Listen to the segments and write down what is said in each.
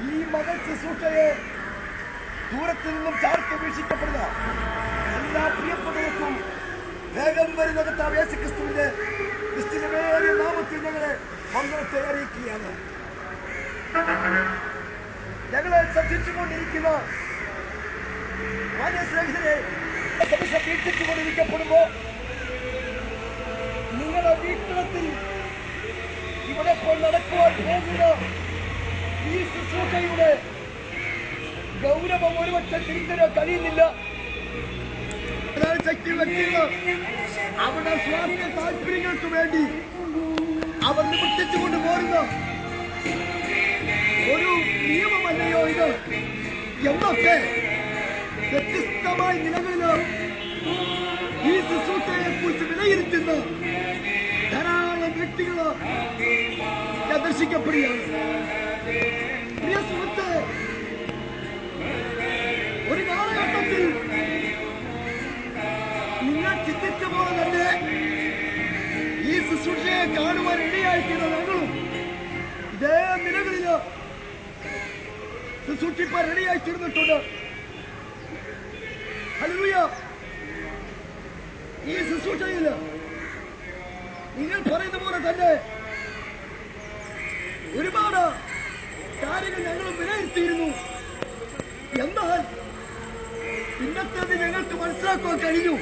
ഈ മകൾ ശുശ്രൂഷയെ ദൂരത്തു നിന്നും ചാർത്തി വീക്ഷിക്കപ്പെടുന്ന എല്ലാ പ്രിയപ്പെട്ടവർക്കും വേഗം വരുന്ന കർത്താവ് യേശു ക്രിസ്തുവിന്റെ ക്രിസ്തുവിന്റെ നാമത്തിൽ ഞങ്ങളെ വന്ദനത്തെ അറിയിക്കുകയാണ്. ഞങ്ങളെ ശ്രദ്ധിച്ചുകൊണ്ടിരിക്കുന്ന മാന്യസ്നേഹിതരെ, വീക്ഷിച്ചുകൊണ്ടിരിക്കപ്പെടുമ്പോ നിങ്ങളുടെ വീക്ഷണത്തിൽ ഇവിടെ ഇപ്പോൾ നടക്കുവാൻ പോകുന്ന ഈ ശുശ്രൂഷയുടെ ഗൗരവം ഒരുപക്ഷെ തിരിച്ചറിയാൻ കഴിയുന്നില്ല. ശക്തി വ്യക്തികൾ അവരുടെ സ്വാർത്ഥ താല്പര്യങ്ങൾക്ക് വേണ്ടി അവർ നിവർത്തിച്ചുകൊണ്ട് പോരുന്ന ഒരു നിയമമല്ലയോ ഇത് എന്നൊക്കെ വ്യത്യസ്തമായ നിലകളില് ഈ ശുശ്രൂഷയെ കുറിച്ച് വിലയിരുത്തുന്ന ധാരാളം വ്യക്തികള് ദർശിക്കപ്പെടുകയാണ്. പ്രിയ സുഹൃത്ത്, ഒരു കാലഘട്ടത്തിൽ നിങ്ങൾ ചിന്തിച്ച പോലെ തന്നെ ഈ ശുശ്രൂഷയെ കാണുവാൻ ഇടയായിത്തീർന്ന ഞങ്ങളും ഇതേ നിലകളില് ശുശ്രൂഷിപ്പാൻ ഇടയായിത്തീർന്നിട്ടുണ്ട്. ഹല്ലേലൂയ. ഈ ശുശ്രൂഷയില് നിങ്ങൾ പറയുന്ന പോലെ തന്നെ ഒരുപാട് കാര്യങ്ങൾ ഞങ്ങൾ വിലയിരുത്തിയിരുന്നു. എന്നാൽ ഇന്നത്തെ ഞങ്ങൾക്ക് മനസ്സിലാക്കാൻ കഴിഞ്ഞു,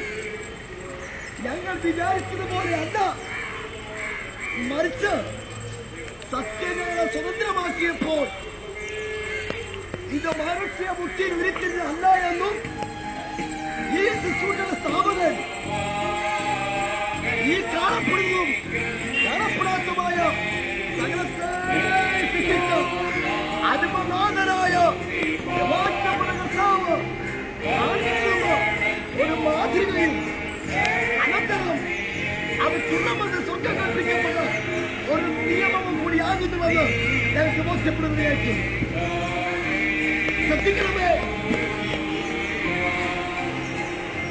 ഞങ്ങൾ വിചാരിച്ചത് പോലെ അല്ല, മറിച്ച് സത്യങ്ങളെ സ്വതന്ത്രമാക്കിയപ്പോൾ ഇത് മനുഷ്യ ബുദ്ധിയിൽ ഉരുത്തില്ല എന്നും ഈ ശുശ്രൂഷയുടെ സ്ഥാപകൻ ഈ കാണപ്പെടുന്നതും കാണപ്പെടാത്തതുമായ അനുപനാഥനായ ഒരു മാതൃകയും അനന്തരം അത് തുറമെന്ന് സ്വർഗം കൽപ്പിക്കപ്പെട്ട ഒരു നിയമവും കൂടിയാകുന്നുവെന്ന് ഞങ്ങൾക്ക് ബോധ്യപ്പെടുന്നതായിരിക്കും. ശ്രദ്ധിക്കണമേ,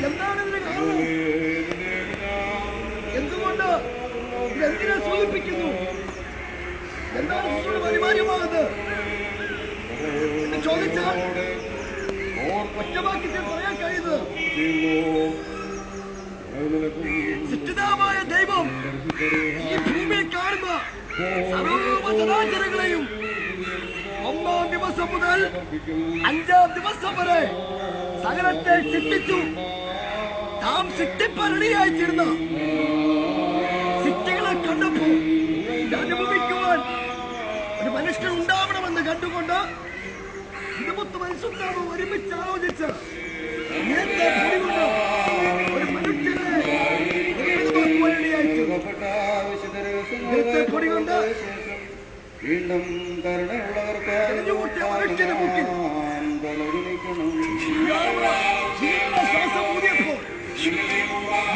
എന്താണ് ഇതിന് കാരണം? എന്തുകൊണ്ട് ഇതെന്തിനെ സൂചിപ്പിക്കുന്നു? എന്താണ് ശുശ്രൂഷ അനിവാര്യമാകുന്നത് എന്ന് ചോദിച്ചാൽ ഒറ്റവാക്യത്തിൽ പറയാൻ കഴിയുന്നത്, സൃഷ്ടിതാവായ ദൈവം ഈ ഭൂമിയിൽ കാണുന്ന സർവ്വചരാചരങ്ങളെയും 1-ാം ദിവസം മുതൽ 5-ാം ദിവസം വരെ സകലത്തെ സൃഷ്ടിച്ചു. താം സൃഷ്ടിപ്പരണിയായിത്തീർന്ന സൃഷ്ടികളെ കണ്ടപ്പോൾ ഇത് അനുഭവിക്കുവാൻ ഒരു മനുഷ്യൻ ഉണ്ടാവണമെന്ന് കണ്ടുകൊണ്ട് ഇരുപത്ത് മനുഷ്യന്മാർ ഒരുമിച്ച് ആലോചിച്ച് നേരത്തെ പൊടികൊണ്ട് ഒരു മനുഷ്യനെ നേരത്തെ പൊടികൊണ്ട് വീണ്ടും കരുണയുള്ളവർക്ക് ശ്വാസം ഊതിയപ്പോൾ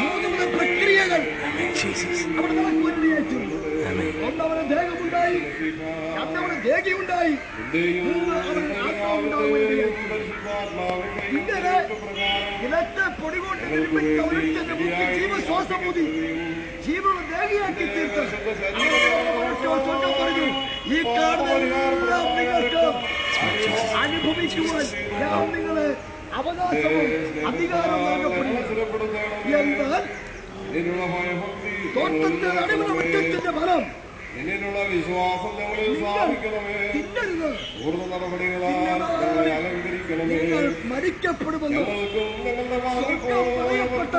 3 പ്രക്രിയകൾ അവിടെ നടക്കുവാൻ ഇടയായിട്ടുണ്ട്. ഒന്നവന് ദേഹമുണ്ടായി, രണ്ടവന് ദേഹിയുണ്ടായി, അവന് ആത്മാവുണ്ടാകുവാൻ ഇടയായിട്ടുണ്ട്. ഇങ്ങനെ നിലത്തെ പൊടികൊണ്ട് നിർമ്മിച്ച ഒരുത്തന്റെ മുഖ്യ ജീവശ്വാസം ഊതി ജീവനെ ദേഹിയാക്കി തീർത്ത് സ്വർഗം പറഞ്ഞു, ഈ കാണുന്നതെല്ലാം നിങ്ങൾക്ക് അനുഭവിക്കുവാൻ ഞാൻ നിങ്ങളെ അവകാശവും അധികാരവും നൽകപ്പെടുന്നു. എന്നാൽ തോട്ടത്തെ അടിമനത്തിന്റെ ഫലം നിന്നിലുള്ള വിശ്വാസം ഞങ്ങളെ സ്ഥാപിക്കണമേ. പൂർണ്ണ നടപടികളാൽ അലങ്കരിക്കണമേ. നിങ്ങൾ മരിക്കപ്പെടുമെന്ന് പറയപ്പെട്ട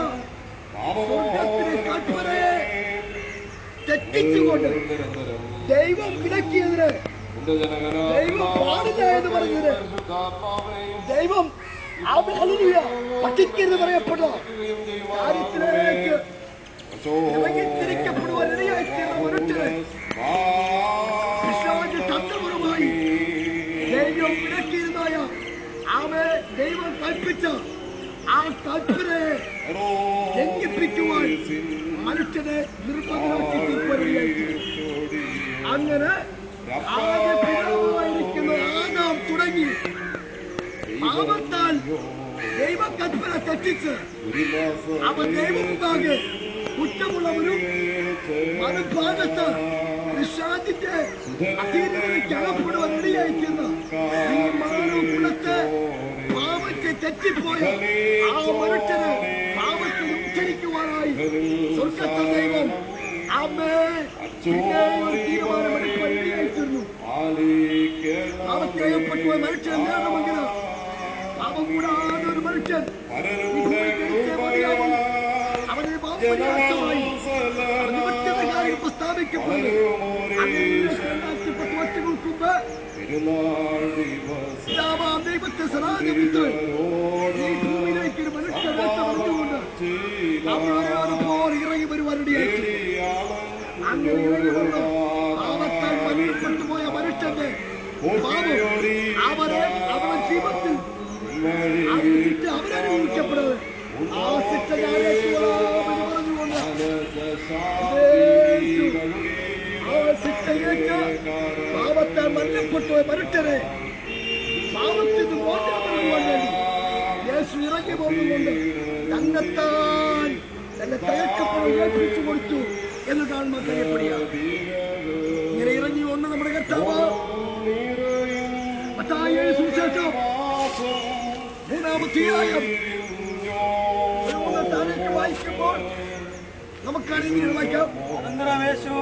കൽപ്പനയെ തെറ്റിച്ചുകൊണ്ട് ദൈവം വിലക്കിയതിന്, ദൈവം പാടില്ല എന്ന് പറഞ്ഞതിന്, ദൈവം പഠിക്കരുത് പറയപ്പെട്ട കാര്യത്തിലേക്ക് ഇറങ്ങിത്തിരിക്കപ്പെടുവാൻ ഇടയായിത്തീർന്ന മനുഷ്യരെ പിശാച് തന്ത്രപരമായി ദൈവം വിലക്കിയിരുന്നായ ആമേ ദൈവം കൽപ്പിച്ച ആ കൽപ്പനയെ ലംഘിപ്പിക്കുവാൻ മനുഷ്യനെ നിർബന്ധമാക്കിയിരിക്കുന്നു. അങ്ങനെ ആദ്യ പിതാവായിരിക്കുന്ന ആദാം തുടങ്ങി പാപത്താൽ ദൈവകൽപ്പന തെറ്റിച്ച് അവൻ ദൈവമുണ്ടാകെ കുറ്റമുള്ളവരും മറുഭാഗത്ത് പിശാചിന്റെ അധീനതയ്ക്ക് അകപ്പെടുവാൻ ഇടയായിത്തീർന്ന ഈ മാനവകുലത്തെ പാപത്തെ തെറ്റിപ്പോയ ആ മനുഷ്യന് പാപത്തിൽ ഉദ്ധരിക്കുവാനായി സ്വർഗ്ഗത്തെ ദൈവം തീരുമാനമെടുക്കുവാൻ ഇടയായിത്തീർന്നു. പാപത്തിലേർപ്പെട്ടുപോയ മനുഷ്യൻ നേടണമെങ്കിൽ പാപം കൂടാതെ ഒരു മനുഷ്യൻ അവനെ പാപപരിഹാരമായി കാര്യം പ്രസ്താവിക്കപ്പെടുന്നു. 2010 വർഷങ്ങൾക്ക് മുമ്പ് ദൈവത്തെ സനാതനപുത്രൻ ഈ ഭൂമിയിലേക്ക് ഒരു മനുഷ്യനെ പറഞ്ഞുകൊണ്ട് അവനോട് ഇറങ്ങി വരുവാനിടയായി. അങ്ങനെ ഇറങ്ങി വന്ന പാപത്താൽ മരണപ്പെട്ടുപോയ മനുഷ്യന്റെ പാപം അവരുടെ ജീവിതത്തിൽ അവരനുഭവിക്കപ്പെടുന്നത് ആ ശിക്ഷ പറഞ്ഞുകൊണ്ട് പാപത്താൽ മരണപ്പെട്ടുപോയ മനുഷ്യരെ പാപത്തിന് മോചനപ്പെടുവാൻ വേണ്ടി യേശു ഇറങ്ങി പോകുന്നുകൊണ്ട് തന്നെത്താൻ തന്നെ തയ്ക്കപ്പെടും ഏൽപ്പിച്ചു കൊടുത്തു എന്ന് കാണുമ്പോൾ കഴിയപ്പെടുകയാണ്. ഇങ്ങനെ ഇറങ്ങി വന്ന് നമ്മുടെ കർത്താവ് മത്തായി സുവിശേഷം 3-ാം അധ്യായം താഴേക്ക് വായിക്കുമ്പോൾ നമുക്കാണ് ഇങ്ങനെ വായിക്കാം. അനന്തരം യേശു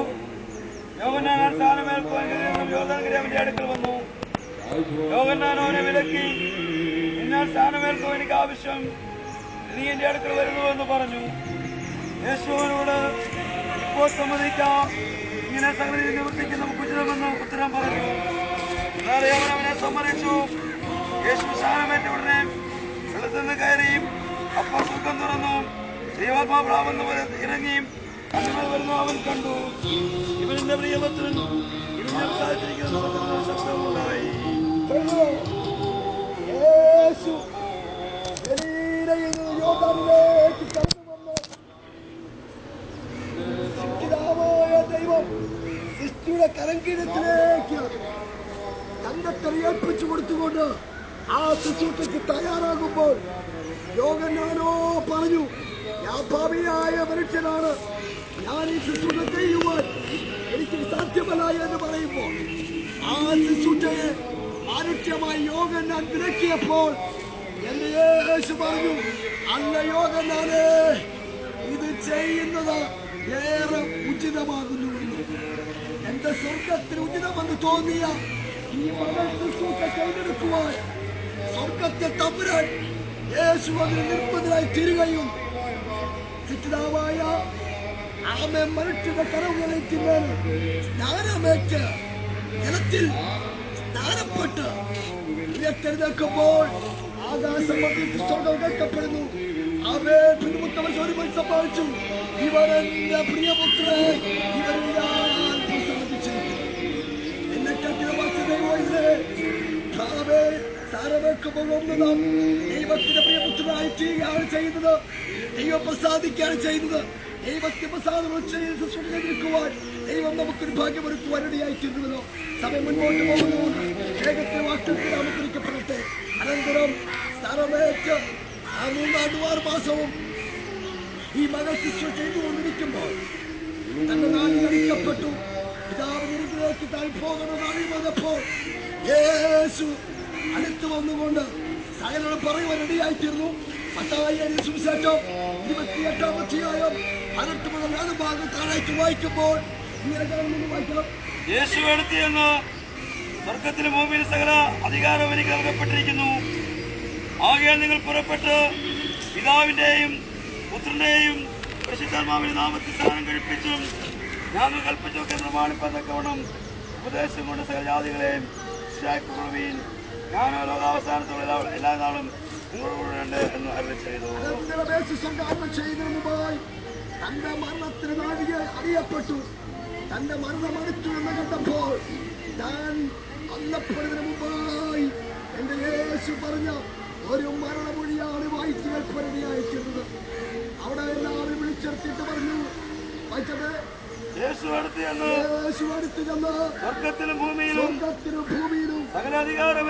യോഹന്നാനാൽ സ്ഥാനമേൽക്കുവാൻ അടുക്കൽ വന്നു. യോഹന്നാൻ അവനെ വിലക്കി, എന്നാൽ സ്ഥാനമേൽക്കുവാൻ എനിക്ക് ആവശ്യം, നീ എന്റെ അടുക്കൽ വരുന്നു എന്ന് പറഞ്ഞു. യേശുവിനോട് ഇപ്പോൾ സമ്മതിക്കാം, ഇങ്ങനെ സകല നിവൃത്തിക്ക് നമുക്ക് ഉചിതമെന്ന് ഉത്തരം പറഞ്ഞു. എന്നാൽ അവൻ അവനെ സമ്മതിച്ചു. യേശു സ്ഥാനമേറ്റ ഉടനെ വെള്ളത്തിൽ നിന്ന് കയറി അപ്പോൾ സ്വർഗ്ഗം തുറന്നു. ദൈവാത്മാവെന്ന് ഇറങ്ങി അങ്ങനെ വരുന്നു അവൻ കണ്ടു. ഇവന്റെ പ്രിയപുത്രൻ ശബ്ദമുണ്ടായി. ദൈവം സൃഷ്ടിയുടെ കരങ്കീഴത്തിലേക്ക് തന്റെ ഏൽപ്പിച്ചു കൊടുത്തുകൊണ്ട് ആ ശുശ്രൂഷയ്ക്ക് തയ്യാറാകുമ്പോൾ യോഹന്നാനോ പറഞ്ഞു, ഞാൻ പാപിയായ മനുഷ്യനാണ്, ഞാൻ ഈ ശുശ്രൂഷ ചെയ്യുവാൻ എനിക്ക് സാധ്യമല്ല എന്ന് പറയുമ്പോൾ ആ ശുശ്രൂഷയെ മനുഷ്യമായി യോഹന്നാൻ വിലക്കിയപ്പോൾ എന്റെ യേശു പറഞ്ഞു, അല്ല യോഹന്നാനേ, ഇത് ചെയ്യുന്നത് ഏറെ ഉചിതമാകുന്നു. എന്റെ സ്വർഗത്തിന് ഉചിതമെന്ന് തോന്നിയ ഈ മകൾ ശുശ്രൂഷ ചെയ്തെടുക്കുവാൻ സ്വർഗത്തെ തമ്പുരാൻ യേശു അതിന് നിർബന്ധനായി തീരുകയും സിദ്ധാവായ ആമേ മനുഷ്യന്റെ കരവുകളേറ്റിന്മേൽ സ്നാനമേറ്റ് ജലത്തിൽ സ്നാനപ്പെട്ട് ഉയർത്തെഴുന്നേൽക്കുമ്പോൾ ആകാശം സ്വർഗം കേൾക്കപ്പെടുന്നു. സംഭവിച്ചു. ഇവരെന്റെ പ്രിയപുത്രൻ, ഇവരിൽ ഞാൻ പ്രസാദിച്ചിരിക്കുന്നു. എന്നെ ദൈവത്തിന്റെ പ്രിയപുത്രനായി ചെയ്യുകയാണ് ചെയ്യുന്നത്. ദൈവം പ്രസാദിക്കുകയാണ് ചെയ്യുന്നത്. ദൈവത്തെ പ്രസാദിക്കുവാൻ ദൈവം നമുക്കൊരു ഭാഗ്യമൊരുക്കുവാൻ ഇടയായിത്തീരുന്നല്ലോ. സമയം മുൻപോട്ട് പോകുന്നുണ്ട്. വേഗത്തിൽ വാക്യത്തിൽ നമുക്കൊരുക്കപ്പെടട്ടെ. അനന്തരം സ്ഥാനമേറ്റ് ആ 3 മാസവും ഈ മകൾ ശുശ്രൂഷ ചെയ്തുകൊണ്ടിരിക്കുമ്പോൾ തന്റെ നാളിൽ അടിക്കപ്പെട്ടു. പിതാവിലേക്ക് താൻ പോകണമെന്ന് അറിയുന്നപ്പോൾ യേശു അടുത്ത് വന്നുകൊണ്ട് സകലോട് പറയുവാൻ റെഡിയായിത്തീർന്നു. മത്തായി സുവിശേഷം 28-ാം അധ്യായം 18 മുതൽ 4 ഭാഗം താഴേക്ക് വായിക്കുമ്പോൾ ഇങ്ങനെ വായിക്കണം. യേശു എടുത്തിയെന്ന് സ്വർഗത്തിലും ഭൂമിയിലും സകല അധികാരവും എനിക്ക് നൽകപ്പെട്ടിരിക്കുന്നു. ആകയാൽ നിങ്ങൾ പുറപ്പെട്ട് പിതാവിന്റെയും പുത്രന്റെയും പരിശുദ്ധാത്മാവിന്റെ നാമത്തിൽ സ്നാനം കഴിപ്പിച്ചും ഞാൻ കൽപ്പിച്ചൊക്കെ പ്രമാണിപ്പതക്കവണ്ണം ഉപദേശം കൊണ്ട് സകല ജാതികളെയും ശിക്ഷാക്കൊള്ളുവീൻ. ഞാനോ ലോകാവസാനത്തോടെ എല്ലാ നാളും നിങ്ങളോടുണ്ട് എന്ന് അരുളി ചെയ്തു. തന്റെ മരണത്തിന് നാഴിക അറിയപ്പെട്ടു. തന്റെ മരണം അടുത്തു എന്ന് കണ്ടപ്പോൾ താൻ അല്ലപ്പെടുന്നതിന് മുമ്പായി എന്റെ യേശു പറഞ്ഞ ഒരു മരണമൊഴിയാണ് വായിച്ചു കേൾപ്പനയായിരിക്കുന്നത്. അവിടെ എല്ലാവരും വിളിച്ചെടുത്തിട്ട് പറഞ്ഞു, വായിച്ചത് യേശു അടുത്ത് ചെന്ന് സ്വർഗത്തിലും ഭൂമിയിലും സകല അധികാരവും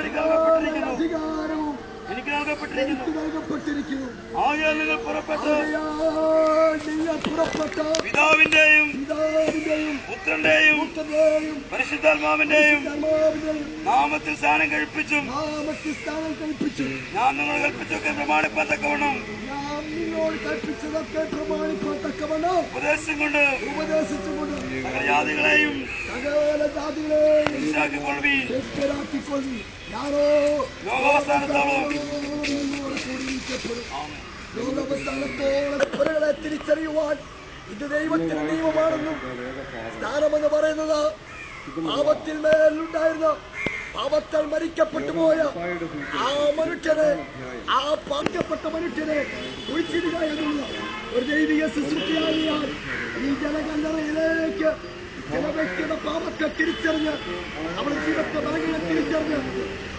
എനിക്ക് നൽകപ്പെട്ടിരിക്കുന്നു. ആകയാൽ നിങ്ങൾ പുറപ്പെട്ട് പിതാവിന്റെയും പുത്രന്റെയും പരിശുദ്ധാത്മാവിന്റെയും നാമത്തിൽ സ്നാനം കഴിപ്പിച്ചും ഞാൻ നിങ്ങൾ കൽപ്പിച്ചൊക്കെ പ്രമാണിപ്പാത്തക്കവണ്ണം ഉപദേശിച്ചും കൊണ്ട് സകല ജാതികളെയും മനസ്സിലാക്കിക്കൊള്ളുവീൻ. ലോകാവസാനത്തോളം തിരിച്ചറിയുവാൻ ഇത് ദൈവത്തിന്റെ നിയമമാണെന്നും സ്ഥാനമെന്ന് പറയുന്നത് പാപത്തിൽ മേലുണ്ടായിരുന്ന പാപത്താൽ മരിക്കപ്പെട്ടു പോയ ആ മനുഷ്യനെ, ആ പാക്കപ്പെട്ട മനുഷ്യനെ കുഴിച്ചിടുക എന്നുള്ള ഒരു ദൈവിക സൃഷ്ടിയാകിയാൽ ഈ ജലകല്ലറയിലേക്ക് ജലവ്യക്തിയുടെ പാപത്തെ തിരിച്ചറിഞ്ഞ് അവരുടെ ജീവിതത്തെ ഭാഗ്യത്തെ തിരിച്ചറിഞ്ഞ്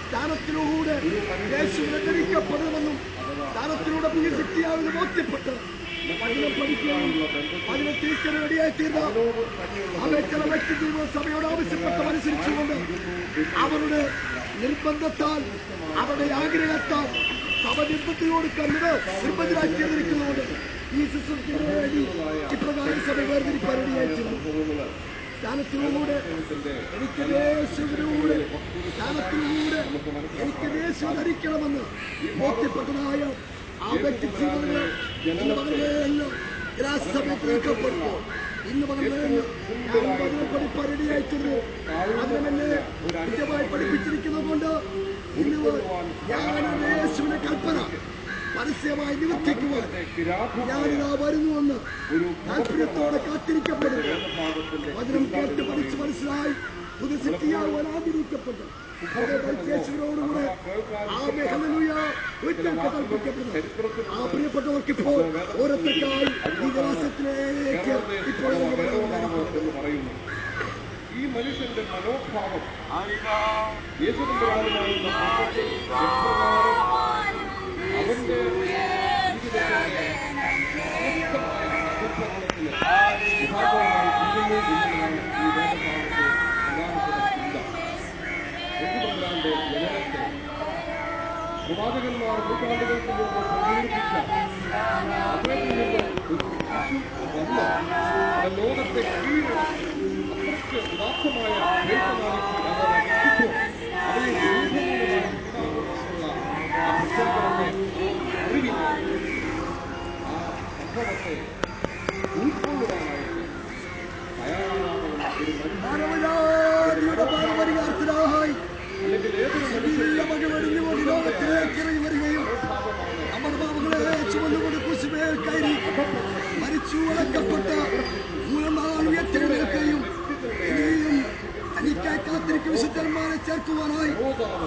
സ്ഥാനത്തിലൂടെ യേശുവിനെ ധരിക്കപ്പെടണമെന്നും സ്ഥാനത്തിലൂടെ പുതിയ ശക്തിയാണെന്ന് ബോധ്യപ്പെട്ട് വചനം പഠിക്കാനും അതിനെ തിരിച്ചറിയായിത്തീർന്ന അവയ്ക്കുള്ള വ്യക്തി ജീവ സഭയോട് ആവശ്യപ്പെട്ടതനുസരിച്ചുകൊണ്ട് അവരുടെ നിർബന്ധത്താൽ അവരുടെ ആഗ്രഹത്താൽ സഭ നിർബന്ധത്തിനോട് കണ്ടത് നിർബന്ധരാക്കിയിരിക്കുന്നതുകൊണ്ട് ഈ ശുശ്രൂഷയ്ക്ക് വേണ്ടി ഇപ്രകാരം സഭ വേർതിരിപ്പരടിയായിട്ടുണ്ട്. സ്ഥാനത്തിലൂടെ എനിക്ക് യേശുവിലൂടെ സ്ഥാനത്തിലൂടെ എനിക്ക് യേശു ധരിക്കണമെന്ന് ബോധ്യപ്പെട്ടതായ ആ വ്യക്തി ജീവിതങ്ങൾ ഇന്ന് പകലെല്ലാം രാഷ്ട്രസഭയിൽ തീർക്കപ്പെട്ടു. ഇന്ന് പകലെല്ലാം ഞാൻ പതിനെ പഠിപ്പരടിയായിട്ടുണ്ട്. അതിനെ കൃത്യമായി പഠിപ്പിച്ചിരിക്കുന്നത് കൊണ്ട് ഇന്ന് ഞാൻ യേശുവിന്റെ കൽപ്പന പരസ്യമായി നിവർത്തിക്കുവാൻ ഞാനിതാ വരുന്നുവെന്ന് താല്പര്യത്തോടെ കാത്തിരിക്കപ്പെടുന്നു. വചനം കേട്ട് പഠിച്ച് മനസ്സിലായി പുതിയ ശക്തിയാവാൻ ആഗ്രഹിക്കപ്പെട്ടു. യേശുവിനോടുകൂടെ ആ മേഖലയിലൂടെ കൽപ്പിക്കപ്പെടുന്നു. ആ പ്രിയപ്പെട്ടവർക്ക് ഇപ്പോൾ ഓരോരുത്തർക്കായി ഈ ദേശത്തിലേക്ക് ഇപ്പോൾ ഈ മനുഷ്യന്റെ മനോഭാവം യേശുദമ്പുരാനുമായുള്ള അവന്റെ ജനനത്തെ പ്രവാചകന്മാർ നൂറ്റാണ്ടുകൾക്ക് മുമ്പ് പ്രകീർത്തിച്ച അവരിൽ നിന്ന് ഒരു ലോകത്തെ കീഴടക്കി അത്രയ്ക്ക് ഉദാത്തമായ വേഷമാക്കി അവർ വ്യക്തിത്വം അവയെ രൂപങ്ങളുള്ള ആ പുസ്തകത്തെ അറിവില്ല ആ സംഭവത്തെ ഉൾക്കൊള്ളുവാനായിട്ട് തയ്യാറാകുന്ന ഒരു പാരമ്പര്യാർത്ഥനായി ലോകത്തിലേക്ക് ഇറങ്ങി വരികയും നമ്മുടെ പാപങ്ങളെ ചുമന്നുകൊണ്ട് കുശുമേൽ കയറി മരിച്ചു അടക്കപ്പെട്ട മൂലനാൾ ഉയർത്തെഴുന്നേൽക്കുകയും ഇനിയും തനിക്കായി കാത്തിരിക്കും വിശുദ്ധന്മാരെ ചേർക്കുവാനായി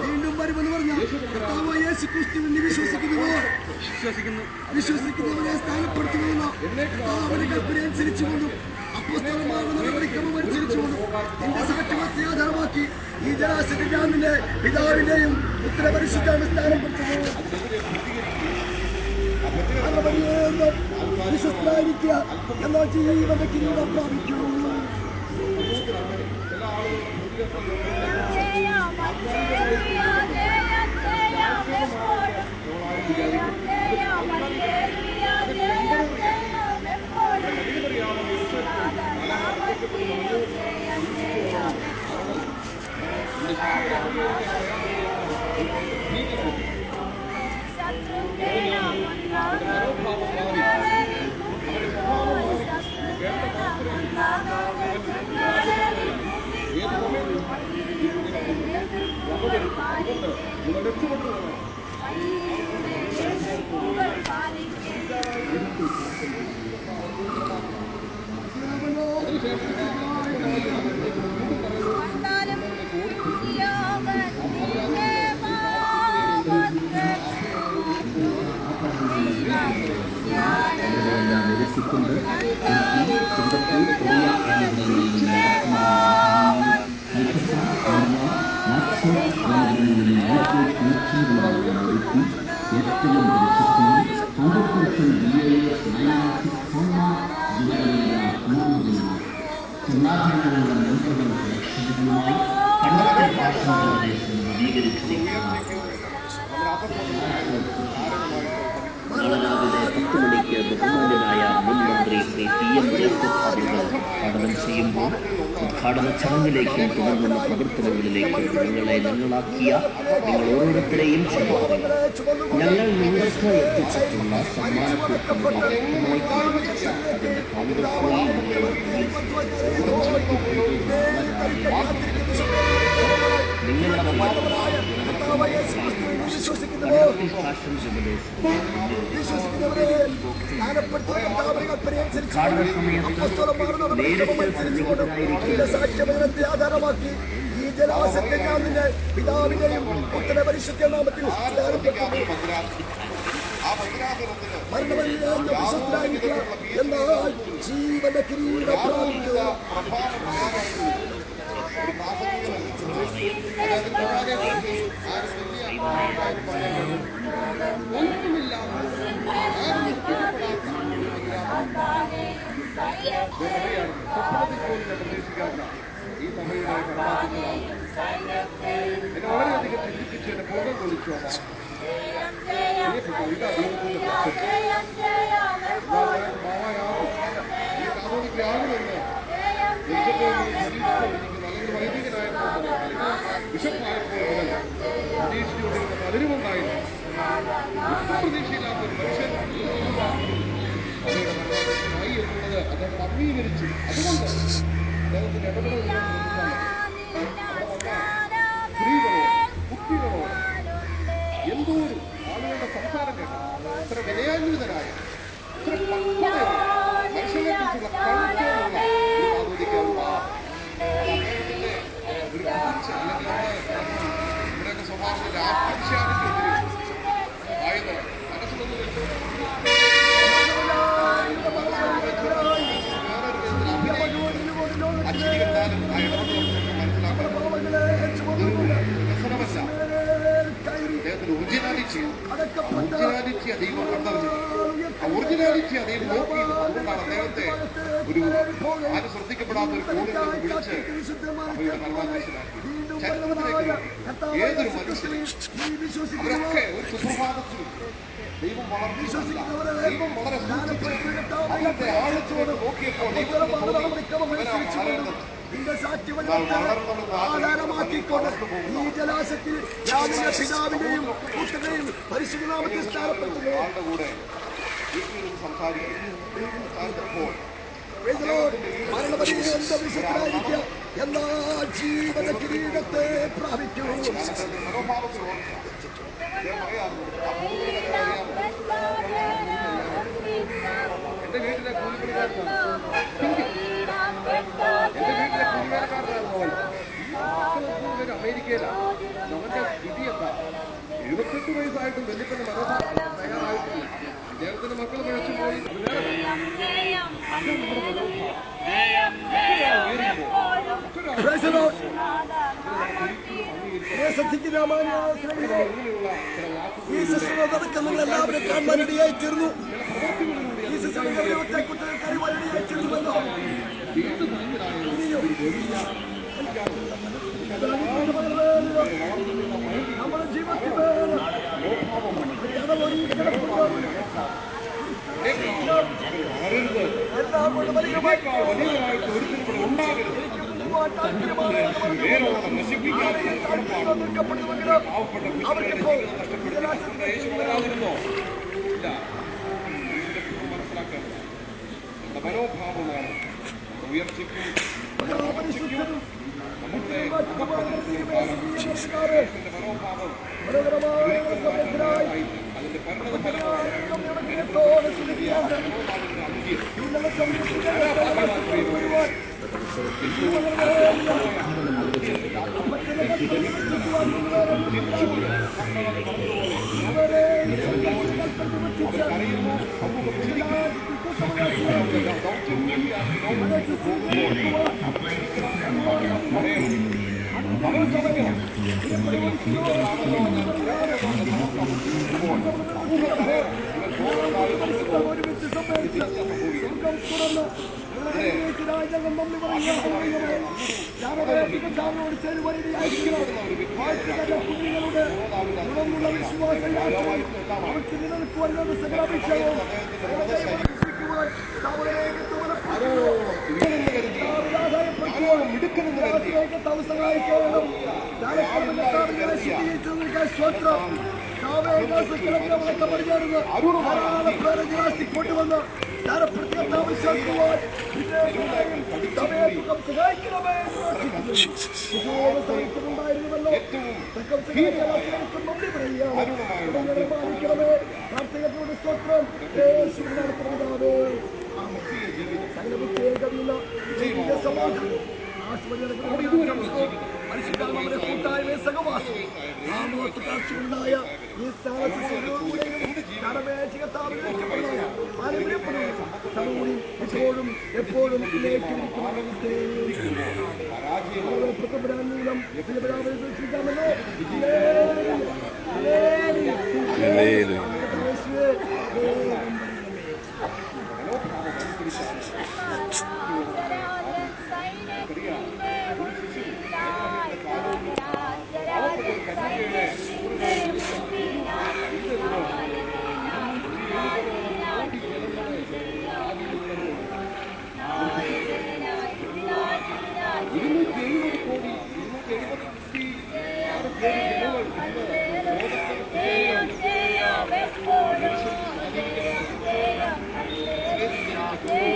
വീണ്ടും വരുമെന്ന് പറഞ്ഞ കർത്താവായ യേശു ക്രിസ്തുവിനെ വിശ്വസിക്കുന്നവരെ സ്ഥാനപ്പെടുത്തുമെന്ന കർത്താവിന്റെ കൽപ്പന അനുസരിച്ചുകൊണ്ടും അപ്പോസ്തലന്മാരുടെ നടപടിക്രമം അനുസരിച്ചുകൊണ്ടും എന്റെ സാക്ഷ്യത്തെ ആധാരമാക്കി ഈ ജലാശയത്തിൽ ഞാൻ നിന്റെ പിതാവിന്റെയും പുത്രപരിശുദ്ധാണ് സ്ഥാനപ്പെടുത്തുന്നത്. വിശ്വസ്തരായിരിക്കുക എന്നാൽ ജീവന്റെ കിരീടം പ്രാപിക്കൂ. 10 മണിക്ക് ബഹുമാന്യനായ മുൻ മന്ത്രി ശ്രീ PM ജേക്കബ് അവர்கள் പഠനം ചെയ്യുമ്പോൾ ഉദ്ഘാടന ചടങ്ങിലേക്കും തുടർന്നുള്ള പ്രവർത്തനങ്ങളിലേക്കും നിങ്ങളാക്കിയ നിങ്ങൾ ഓരോരുത്തരെയും ഞങ്ങൾ നിങ്ങൾക്ക് എത്തിച്ചിട്ടുള്ള സമ്മാനക്കൂട്ടങ്ങൾ അതിന്റെ കോൺഗ്രസ് നിങ്ങളുടെ ആധാരമാക്കി ഈ ജലാശയത്തെ ഞാൻ നിന്നെ പിതാവിന്റെയും പുത്രന്റെ പരിശുദ്ധ നാമത്തിൽ മരണമല്ലായിരിക്കുക എന്നാൽ ജീവന്റെ കിരീട പ്രാപിക്കുക. ഈ സഭയുടെ എന്നെ വളരെയധികം ചിന്തിപ്പിച്ച് എന്നെ ബോധം കൊള്ളിച്ചു. ഈ കാതോലിക്കാകുമെന്ന് അല്ലെങ്കിൽ വൈദികനായപ്പോൾ ബിഷപ്പായപ്പോൾ മുതൽ പ്രതീക്ഷിച്ചുകൊണ്ടിരുന്ന പലരുമുണ്ടായിരുന്നു. പ്രതീക്ഷയില്ലാത്ത ഒരു മനുഷ്യൻ അവയുടെ മരണമായി എന്നുള്ളത് അദ്ദേഹം അംഗീകരിച്ചു. അതുകൊണ്ട് അദ്ദേഹത്തിന്റെ ഇടപെടൽ സ്ത്രീകളോട് കുട്ടികളോട് എന്തോരും ആളുകളുടെ സംസാരം കേട്ടു. ഇത്ര വിനയാന്വിതനായ ഇത്ര പക്വതയോടെ മനുഷ്യനെ കുറിച്ചുള്ള കണക്കുകളുള്ള അദ്ദേഹത്തിന്റെ ഒരു കാഴ്ച അല്ലെങ്കിൽ ഇവിടെയൊക്കെ സ്വഭാവത്തിന്റെ ആത്മവിശ്വാസത്തിൽ ആയത് മനസ്സിലൊന്നും അച്ഛനി കണ്ടാലും ആ ഇടപെടലൊക്കെ മനസ്സിലാക്കാൻ രസനമല്ല. അദ്ദേഹത്തിന്റെ ഒറിജിനാലിറ്റി ദൈവം കണ്ടറിഞ്ഞത്. ആ ഒറിജിനാലിറ്റി അദ്ദേഹം നോക്കിയത്. അതുകൊണ്ടാണ് അദ്ദേഹത്തെ ഒരു ആരും ശ്രദ്ധിക്കപ്പെടാത്ത ഒരു കോണിൽ നിന്ന് വിളിച്ച് അവയുടെ മരണം മനസ്സിലാക്കി. ചരിത്രത്തിലേക്ക് ഏതൊരു മനുഷ്യനും അവരൊക്കെ ഒരു സുപ്രഭാതത്തിൽ ദൈവം വളർത്തിയതല്ല. ദൈവം വളരെ അതിന്റെ ആഴത്തോട് നോക്കിയപ്പോൾ ആധാരമാക്കിക്കൊണ്ട് ഈ ജലാശയത്തിൽ ഞാനിന്റെ പിതാവിന്റെയും പുത്രന്റെയും പരിശുദ്ധനാമത്തിൽ സ്ഥാനപ്പെടുത്തുന്നു. ആളുടെ കൂടെ വീട്ടിലിരുന്ന് സംസാരിച്ചപ്പോൾ മരണപര്യന്തവിശുദ്ധരായിരിക്കുക എന്നാ ജീവന കിരീടത്തെ പ്രാപിക്കൂ. മനോഭാവത്തിൽ എന്റെ വീട്ടിലെ കൂലിപ്പണിക്കാരനാണ്. എന്റെ വീട്ടിലെ കൂലിവേലക്കാരനായിരുന്നു അവൻ. പേര് അമേരിക്കയിലാണ്. അവന്റെ സ്ഥിതി എന്താ? 78 വയസ്സായിട്ടും വെല്ലിപ്പന്റെ മനോഭാവം തയ്യാറായിട്ടില്ല. അദ്ദേഹത്തിന്റെ മക്കൾ കഴിച്ചു പോയി. ഈ ശിശുവിനെ നടക്കുന്ന എല്ലാവരും കാണാനിടയായി തീർന്നു. ഈ ശിശുവിനെ തീർന്നുവല്ലോ. നമ്മുടെ ജീവിതത്തിൽ മനോഭാവമാണ് ഉയർച്ചയ്ക്കും നമ്മുടെ മനോഭാവം അതിന്റെ പരിണത ഫലമാണ് തുടർന്നുള്ള വിശ്വാസം അവർക്ക് നിലനിൽക്കുവാൻ സകലാപേക്ഷവും സഹായിക്കണം കൊണ്ടുവന്ന് സഹായിക്കണമേ പ്രാർത്ഥനയോട് സ്തോത്രം മനുഷ്യരുടെ കൂട്ടായ്മ സഹവാസം ആമോത്താക്ഷിയുണ്ടായ ഈ ഇപ്പോഴും എപ്പോഴും Yeah.